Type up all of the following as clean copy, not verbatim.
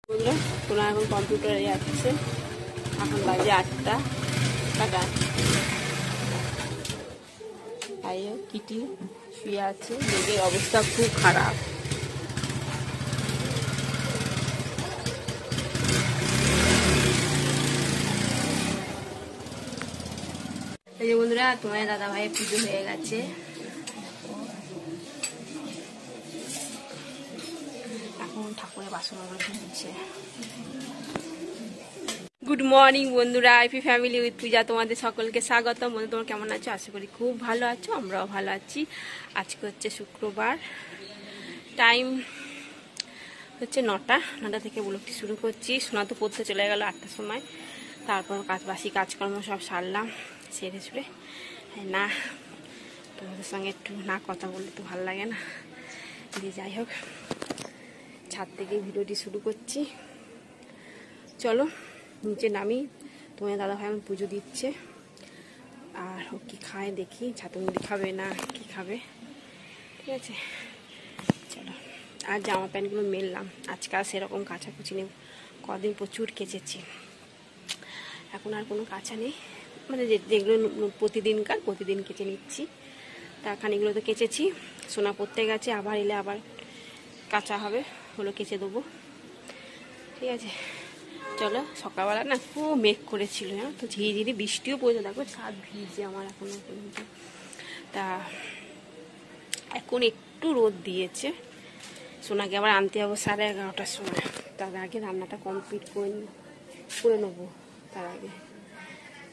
বন্ধুরা তোরা এখন কম্পিউটারে যাচ্ছে, এখন বাজে 8টা। টাটা। তাই কিটি শুয়ে আছে, মেঘের অবস্থা খুব খারাপ। এই যে বন্ধুরা তোমার দাদা ভাইয়ের পুজো হয়ে গেছে, এখন ঠাকুরের বাসনগুলো ধুচ্ছে। গুড মর্নিং বন্ধুরা, আইপি ফ্যামিলি উইথ পূজা তোমাদের সকলকে স্বাগতম। বন্ধু তোমরা কেমন আছো? আশা করি খুব ভালো আছো, আমরাও ভালো আছি। আজকে হচ্ছে শুক্রবার, টাইম হচ্ছে 9টা থেকে ব্লগটি শুরু করছি। সোনা তো পড়তে চলে গেল 8টার সময়, তারপর বাসি কাজকর্ম সব সারলাম, সেরে সুরে না তোমাদের সঙ্গে একটু না কথা বললে তো ভালো লাগে না। দিয়ে যাই হোক, ছাদ থেকে ভিডিওটি শুরু করছি। চলো নিচে নামি, তোমার দাদা ভাই আমার পুজো দিচ্ছে, আর ও কি খায় দেখি, ছাতু মুড়ি খাবে না কি খাবে, ঠিক আছে? চলো। আর জামা প্যান্টগুলো মেললাম, আজকে আর সেরকম কাচাকুচি নেই, কদিন প্রচুর কেচেছি, এখন আর কোনো কাঁচা নেই, মানে যেগুলো প্রতিদিন কেচে নিচ্ছি। তা খানিকগুলো তো কেচেছি, সোনা পড়তে গেছে, আবার এলে আবার কাঁচা হবে, হলো কেচে দেবো, ঠিক আছে? চলো। সকালবেলা না খুব মেঘ করেছিল, হ্যাঁ, তো ঝিরিঝিরি বৃষ্টিও পড়ছে, দেখো ছাদ ভিজে আমার এখনো পর্যন্ত। তা এখন একটু রোদ দিয়েছে, সোনাকে আবার আনতে যাবো 11:30টার সময়, তার আগে রান্নাটা কমপ্লিট করে নেবো। তার আগে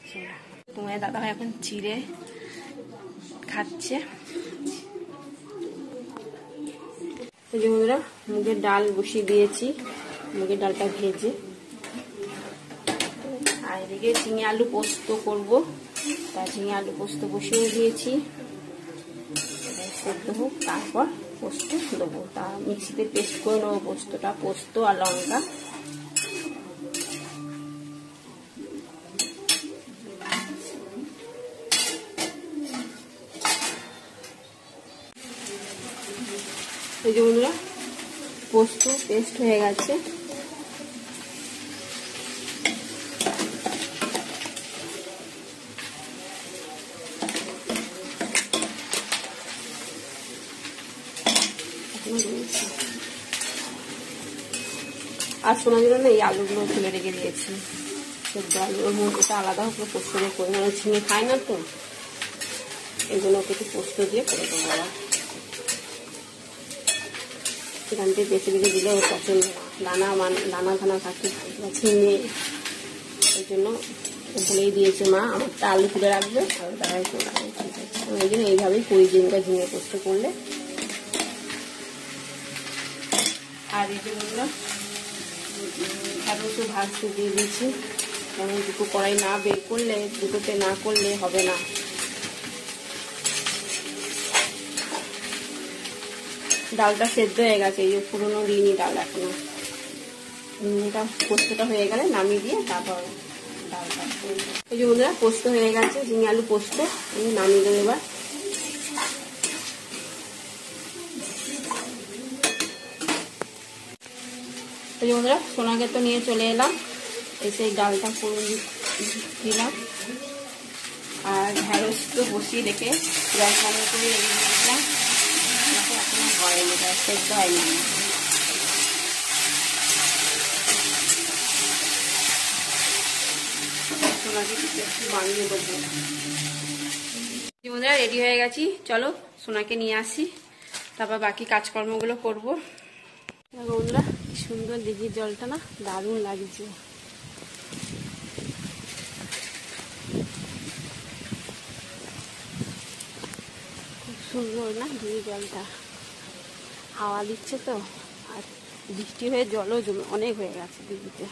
চলো। তোমার দাদা ভাই এখন চিড়ে খাচ্ছে। এই যে বন্ধুরা মুগের ডাল বসিয়ে দিয়েছি, মুগের ডালটা ভেজে, আর এদিকে ঝিঙে আলু পোস্ত করবো, তা ঝিঙে আলু পোস্ত বসিয়ে দিয়েছি, সেদ্ধ হোক তারপর পোস্ত দেবো। তা মিক্সিতে পেস্ট করে নেবো পোস্তটা, পোস্ত আর লঙ্কা। এই যে বন্ধুরা পোস্ত পেস্ট হয়ে গেছে, আর শোনা গেল না এই আলুগুলো তুলে রেখে দিয়েছি, সেদ্ধ আলু, ওর মধ্যে আলাদা হোক পোস্ত দিয়ে করে, মানে ঝিঙে খায় না তো, এগুলো একটু পোস্ত দিয়ে করে দেবো। আবার সেখান থেকে বেশি বেশি দিলে ওর পছন্দ, দানা থাকে ঝিঙে, ওই জন্য বলেই দিয়েছে মা আমারটা আলু তুলে রাখবে, আর তারাই করে রাখবে, ঠিক আছে? ওই জন্য এইভাবেই 20 দিনটা ঝিঙে পোস্ত করলে। আর এই যে বন্ধুরা ঢ্যাঁড়স ভাজতে দিয়ে দিয়েছি, কারণ দুটো কড়াই না বের করলে, দুটোতে না করলে হবে না। ডালটা সেদ্ধ হয়ে গেছে, এই যে পুরোনো দিইনি ডাল, এখনো এটা পোস্তটা হয়ে গেলে নামিয়ে দিয়ে তারপর ডালটা। এই যে বন্ধুরা পোস্ত হয়ে গেছে, ঝিঙে আলু পোস্ত, আমি নামিয়ে দেবো এবার। এই যে বন্ধুরা সোনাকে তো নিয়ে চলে এলাম, এসে ডালটা করে দিলাম, আর ঢ্যাঁড়স তো বসিয়ে রেখে গ্যাস বন্ধ করে রেখে দিয়েছিলাম, এখনো হয়নি, সেদ্ধ হয়নি। সোনাকে কিছু একটু বানিয়ে দেবো। বন্ধুরা রেডি হয়ে গেছি, চলো সোনাকে নিয়ে আসি, তারপর বাকি কাজকর্মগুলো করবো। বন্ধুরা কি সুন্দর দিঘির জলটা না, দারুণ লাগছে। খুব সুন্দর না দিঘির জলটা, হাওয়া দিচ্ছে তো, আর বৃষ্টি হয়ে জলও জমে অনেক হয়ে গেছে দিঘিতে।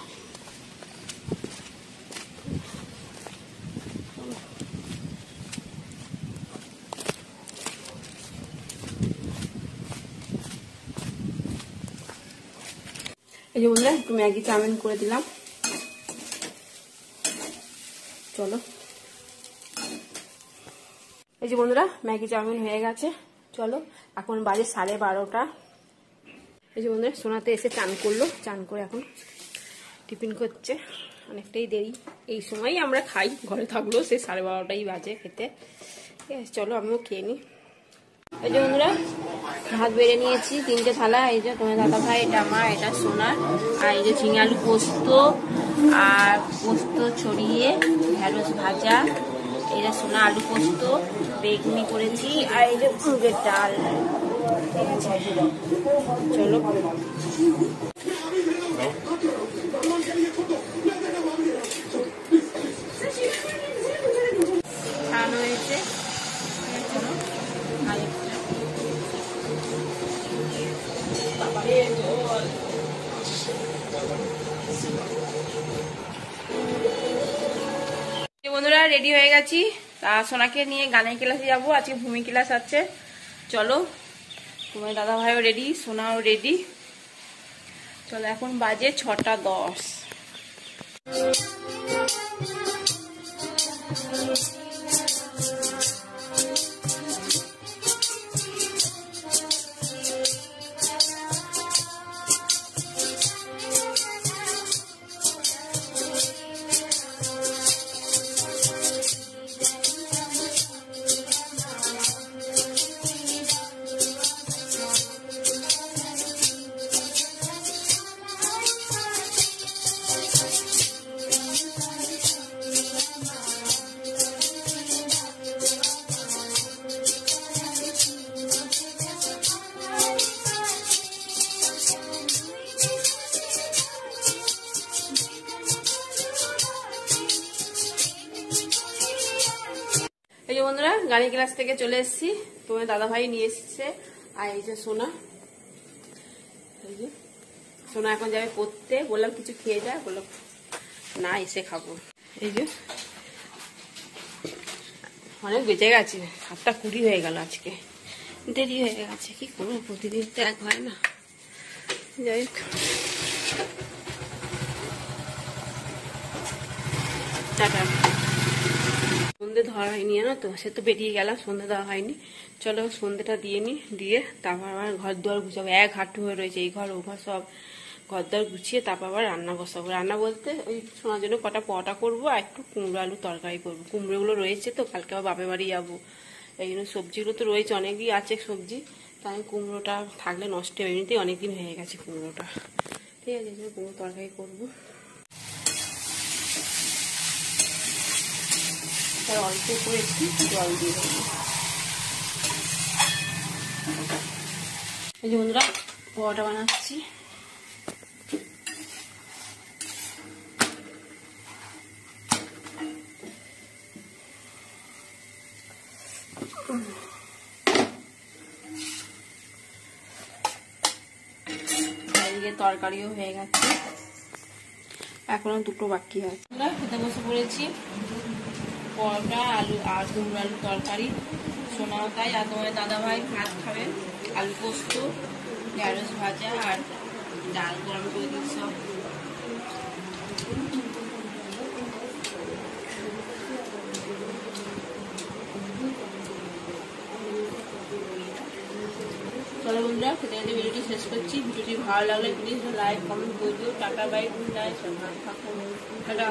এই যে বন্ধুরা একটু ম্যাগি চাউমিন করে দিলাম, চলো। এই যে বন্ধুরা ম্যাগি চাউমিন হয়ে গেছে, চলো। এখন বাজে 12:30। এই যে বন্ধুরা সোনাতে এসে চান করলো, চান করে এখন টিফিন করছে। অনেকটাই দেরি, এই সময়ই আমরা খাই, ঘরে থাকলেও সে 12:30টাই বাজে খেতে। ঠিক আছে, চলো আমিও খেয়ে নিই। এই যে বন্ধুরা ভাত বেড়ে নিয়েছি 3টে থালা। এই যে তোমার দাদা ভাই, এটা আমার, এটা সোনার। আর এই যে ঝিঙে আলু পোস্ত আর পোস্ত ছড়িয়ে ঢেঁড়স ভাজা, এই যে সোনা আলু পোস্ত, বেগুনি করেছি, আর এই যে মুগের ডাল। ঠিক আছে, চলো। খাওয়ানো হয়েছে, বন্ধুরা রেডি হয়ে গেছি। তা সোনাকে নিয়ে গানের ক্লাসে যাবো, আজকে ভূমি ক্লাস আছে। চলো, তোমার দাদা ভাইও রেডি, সোনাও রেডি। চলো, এখন বাজে 6:10। এই যে বন্ধুরা গানের ক্লাস থেকে চলে এসেছি, তোমার দাদা ভাই নিয়ে এসেছে। আর এই যে সোনা, এই যে সোনা এখন যাবে পড়তে। বললাম কিছু খেয়ে যায়, বললো না এসে খাবো। এই যে অনেক বেঁচে গেছে, 7:20 হয়ে গেল, আজকে দেরি হয়ে গেছে। কি করবো, প্রতিদিন তো এক হয় না। যাই হোক, টাটা। সন্ধে দেওয়া হয়নি না তো, সে তো বেরিয়ে গেলাম, সন্ধে দেওয়া হয়নি। চলো সন্ধেটা দিয়ে নি, দিয়ে তারপর আবার ঘর দুয়ার গুছাবো। এক হাঁটু হয়ে রয়েছে, এই ঘর ও ঘর সব ঘর দুয়ার গুছিয়ে তারপর আবার রান্না বসাবো। রান্না বলতে ওই শোনার জন্য কটা পরোটা করবো আর একটু কুমড়ো আলু তরকারি করবো। কুমড়োগুলো রয়েছে তো, কালকে আবার বাপের বাড়ি যাবো, এই জন্য সবজিগুলো তো রয়েছে, অনেকই আছে সবজি। তাই কুমড়োটা থাকলে নষ্ট হয়ে, এমনিতেই অনেকদিন হয়ে গেছে কুমড়োটা। ঠিক আছে, কুমড়ো তরকারি করবো। অল্প করেছি, জল দিয়ে দেবো। এই যে বন্ধুরা পরোটা বানাচ্ছি। এদিকে তরকারিও হয়ে গেছে, এখনো 2টো বাকি আছে। খেতে বসে পড়েছি, পরোটা আলু আর কুমড়ো আলু তরকারি। সোনাও তাই, আর তোমার দাদা ভাই ভাত খাবে, আলু পোস্ত, ঢেঁড়স ভাজা আর ডাল গরম করে দিই সব। চলো বন্ধুরা, খেতে খেতে ভিডিওটি শেষ করছি। ভিডিওটি ভালো লাগলে প্লিজ লাইক কমেন্ট করে দিও। টাটা, বাই, গুড নাইট, ভালো থাকুন, টাটা।